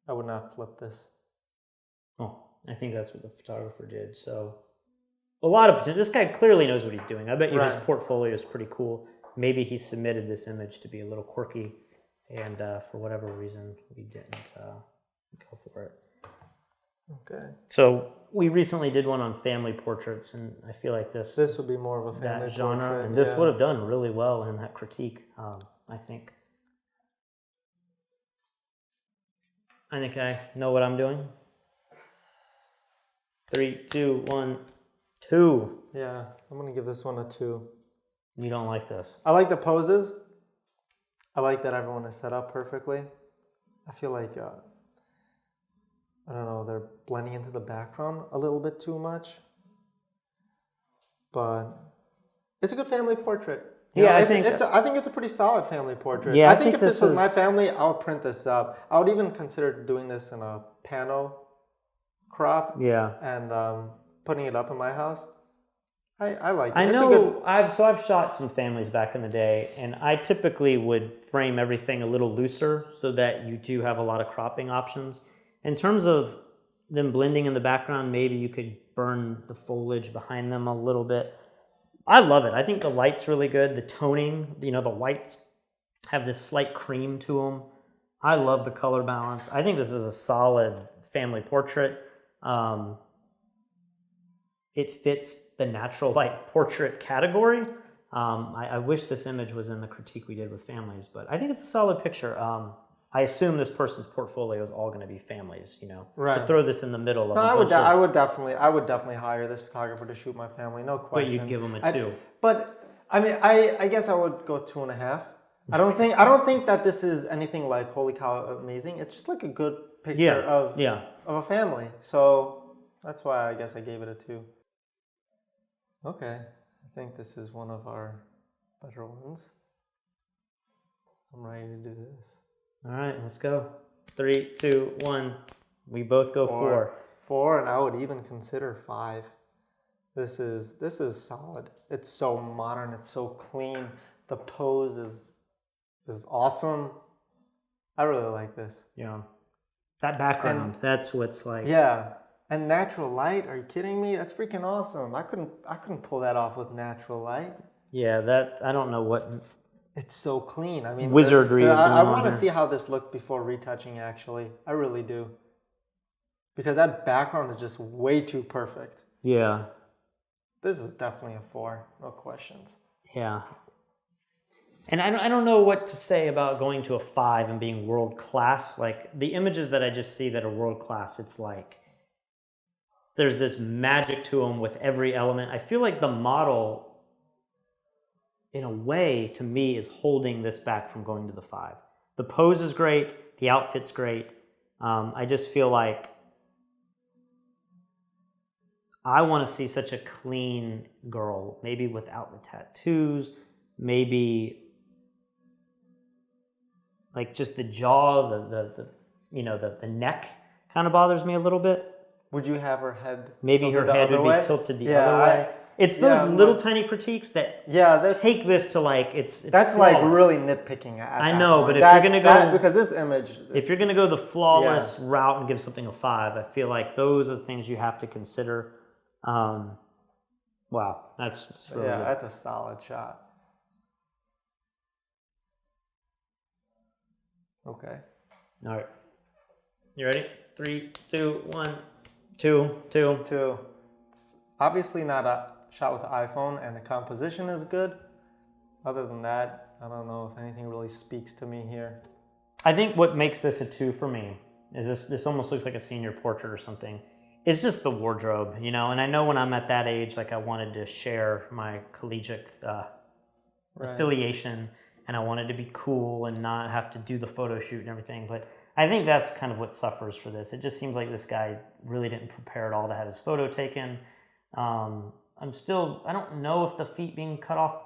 I would not flip this. Oh, I think that's what the photographer did. So a lot of potential. This guy clearly knows what he's doing. I bet you his portfolio is pretty cool. Maybe he submitted this image to be a little quirky, and for whatever reason, we didn't go for it. Okay. So we recently did one on family portraits, and I feel like this would be more of a family genre, portrait, and this would have done really well in that critique. I think I know what I'm doing. 3, 2, 1, 2. Yeah, I'm gonna give this one a 2. You don't like this? I like the poses. I I like that everyone is set up perfectly. I feel like, I don't know, they're blending into the background a little bit too much. But it's a good family portrait. I think it's a pretty solid family portrait. Yeah, I think if this was my family, I would print this up. I would even consider doing this in a pano crop. Yeah. And putting it up in my house. I like it. I know I've shot some families back in the day, and I typically would frame everything a little looser so that you do have a lot of cropping options. In terms of them blending in the background, maybe you could burn the foliage behind them a little bit. I love it. I think the light's really good. The toning, the whites have this slight cream to them. I love the color balance. I think this is a solid family portrait. It fits the natural light portrait category. I wish this image was in the critique we did with families, but I think it's a solid picture. I assume this person's portfolio is all going to be families, Right. To throw this in the middle of I would definitely hire this photographer to shoot my family, no question. But you'd give them a 2. But I mean, I guess I would go 2.5. I don't think that this is anything like holy cow amazing. It's just like a good picture of a family. So that's why I guess I gave it a 2. Okay, I think this is one of our better ones. I'm ready to do this. All right, let's go. 3, 2, 1. We both go 4. 4, and I would even consider 5. This is solid. It's so modern. It's so clean. The pose is awesome. I really like this. Yeah, that background. That's what's like. Yeah, and natural light. Are you kidding me? That's freaking awesome. I couldn't pull that off with natural light. Yeah, I don't know what. It's so clean. I mean, wizardry is going on. I want to see how this looked before retouching, actually. I really do. Because that background is just way too perfect. Yeah. This is definitely a 4, no questions. Yeah. And I don't know what to say about going to a 5 and being world class. Like, the images that I just see that are world class, it's like there's this magic to them with every element. I feel like the model, in a way, to me, is holding this back from going to the 5. The pose is great. The outfit's great. I just feel like I want to see such a clean girl, maybe without the tattoos, maybe like just the jaw, the neck kind of bothers me a little bit. Would you have her head? Maybe her head would be tilted the other way. It's those little tiny critiques that take this to like it's that's flawless. Like really nitpicking at I know, point. but if you're gonna go because this image, if you're gonna go the flawless route and give something a 5, I feel like those are the things you have to consider. Wow, that's really good. That's a solid shot. Okay. All right. You ready? 3, 2, 1, 2, 2. 2. It's obviously not a shot with the iPhone, and the composition is good. Other than that, I don't know if anything really speaks to me here. I think what makes this a 2 for me is this almost looks like a senior portrait or something. It's just the wardrobe, and I know when I'm at that age, like I wanted to share my collegiate affiliation, and I wanted to be cool and not have to do the photo shoot and everything, but I think that's kind of what suffers for this. It just seems like this guy really didn't prepare at all to have his photo taken. I don't know if the feet being cut off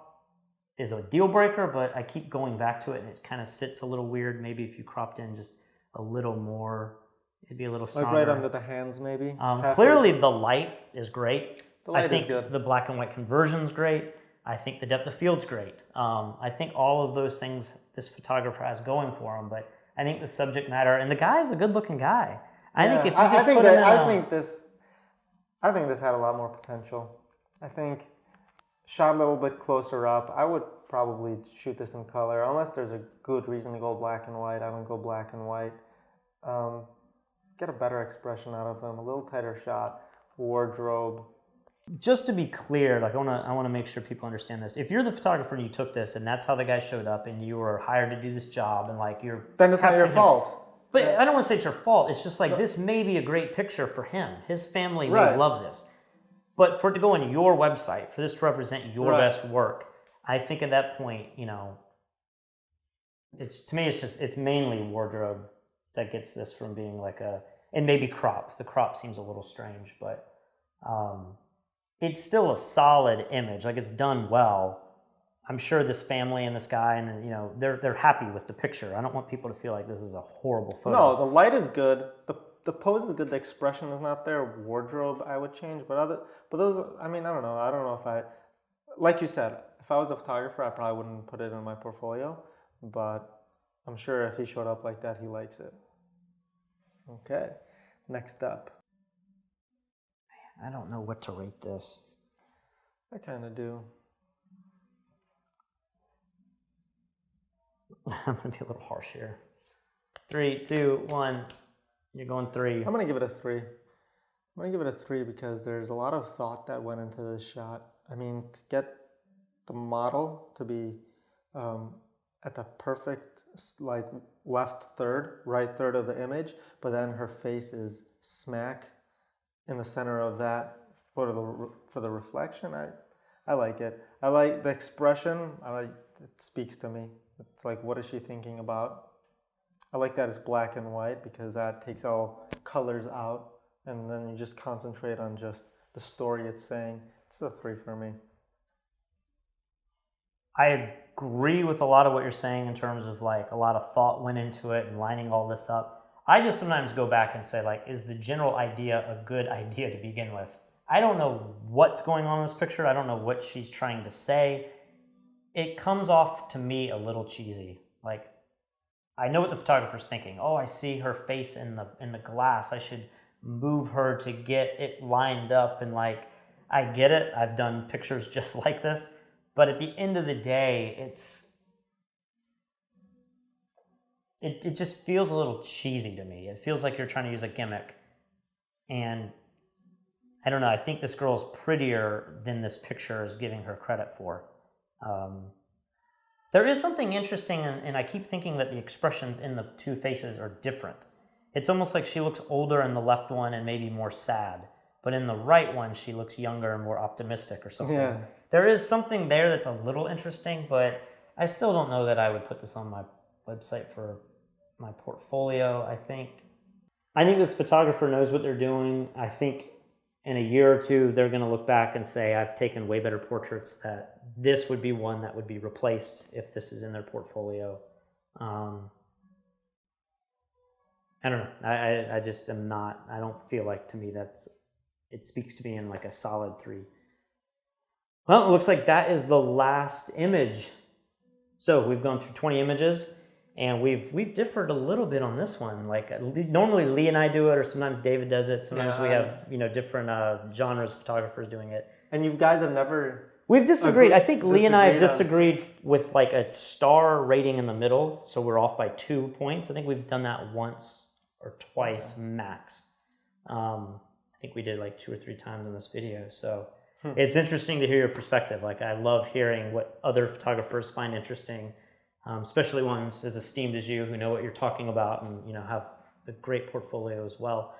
is a deal breaker, but I keep going back to it and it kind of sits a little weird. Maybe if you cropped in just a little more, it'd be a little stronger. Like right under the hands, maybe? Clearly the light is great. The light I think is good. the black and white conversion's great. I think the depth of field's great. I think all of those things this photographer has going for him, but I think the subject matter, and the guy's a good-looking guy. I think if you just put him in I think this had a lot more potential. I think shot a little bit closer up, I would probably shoot this in color. Unless there's a good reason to go black and white, I would go black and white. Get a better expression out of him, a little tighter shot, wardrobe. Just to be clear, like I want to make sure people understand this. If you're the photographer and you took this and that's how the guy showed up and you were hired to do this job and like then it's not your fault. But I don't want to say it's your fault. It's just like this may be a great picture for him. His family may love this. But for it to go on your website, for this to represent your best work, I think at that point, to me, it's mainly wardrobe that gets this from being like and maybe crop. The crop seems a little strange, but it's still a solid image. Like, it's done well. I'm sure this family and this guy, and they're happy with the picture. I don't want people to feel like this is a horrible photo. No, the light is good. The pose is good. The expression is not there. Wardrobe, I would change, but those. I mean, I don't know. I don't know if like you said, if I was the photographer, I probably wouldn't put it in my portfolio. But I'm sure if he showed up like that, he likes it. Okay, next up. Man, I don't know what to rate this. I kind of do. I'm gonna be a little harsh here. 3, 2, 1. You're going 3. I'm gonna give it a 3. I'm gonna give it a 3 because there's a lot of thought that went into this shot. I mean, to get the model to be at the perfect like left third, right third of the image, but then her face is smack in the center of that for the reflection. I like it. I like the expression. It speaks to me. It's like, what is she thinking about? I like that it's black and white because that takes all colors out, and then you just concentrate on just the story it's saying. It's a 3 for me. I agree with a lot of what you're saying in terms of like a lot of thought went into it and lining all this up. I just sometimes go back and say, like, is the general idea a good idea to begin with? I don't know what's going on in this picture. I don't know what she's trying to say. It comes off to me a little cheesy. Like, I know what the photographer's thinking. Oh, I see her face in the glass. I should move her to get it lined up, and like, I get it. I've done pictures just like this. But at the end of the day, it just feels a little cheesy to me. It feels like you're trying to use a gimmick. And I don't know, I think this girl's prettier than this picture is giving her credit for. There is something interesting, and I keep thinking that the expressions in the two faces are different. It's almost like she looks older in the left one and maybe more sad. But in the right one, she looks younger and more optimistic or something. Yeah. There is something there that's a little interesting, but I still don't know that I would put this on my website for my portfolio. I think this photographer knows what they're doing. I think in a year or two, they're going to look back and say, I've taken way better portraits, that this would be one that would be replaced if this is in their portfolio. I don't know. I just am not, I don't feel like, to me, it speaks to me in like a solid 3. Well, it looks like that is the last image. So we've gone through 20 images, and we've differed a little bit on this one. Like, normally Lee and I do it, or sometimes David does it. Sometimes we have different genres of photographers doing it. And you guys have never... We've disagreed. I think Lee and I have disagreed with like a star rating in the middle, so we're off by 2 points. I think we've done that once or twice max. I think we did like 2 or 3 times in this video. So it's interesting to hear your perspective. Like, I love hearing what other photographers find interesting, especially ones as esteemed as you, who know what you're talking about and have a great portfolio as well.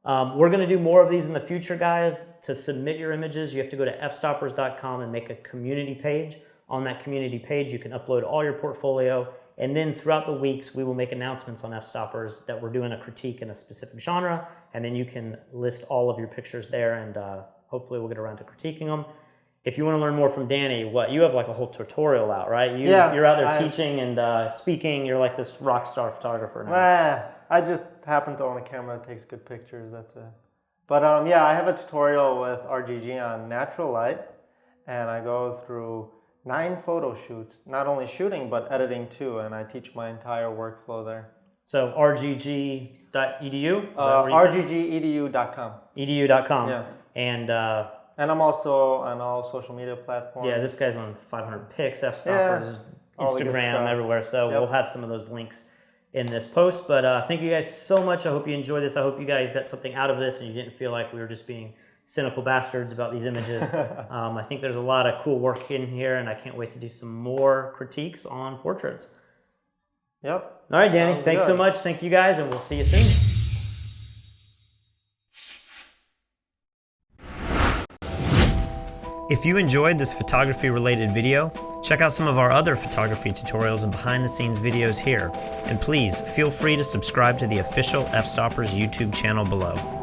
We're going to do more of these in the future, guys. To submit your images, you have to go to fstoppers.com and make a community page. On that community page, you can upload all your portfolio. And then throughout the weeks, we will make announcements on Fstoppers that we're doing a critique in a specific genre. And then you can list all of your pictures there, and hopefully we'll get around to critiquing them. If you want to learn more from Dani, you have like a whole tutorial out, right? You're out there teaching and speaking. You're like this rock star photographer now. I just happen to own a camera that takes good pictures, that's it. But I have a tutorial with RGG on natural light, and I go through 9 photo shoots, not only shooting, but editing too, and I teach my entire workflow there. So rgg.edu? rggedu.com. Edu.com. Yeah. And I'm also on all social media platforms. Yeah, this guy's on 500 Pics, Fstoppers, Instagram, everywhere. So we'll have some of those links in this post. But thank you guys so much. I hope you enjoyed this. I hope you guys got something out of this and you didn't feel like we were just being cynical bastards about these images. I think there's a lot of cool work in here, and I can't wait to do some more critiques on portraits. Yep. All right, Dani, thanks so much. Thank you guys, and we'll see you soon. If you enjoyed this photography-related video, Check out some of our other photography tutorials and behind-the-scenes videos here, and please feel free to subscribe to the official Fstoppers YouTube channel below.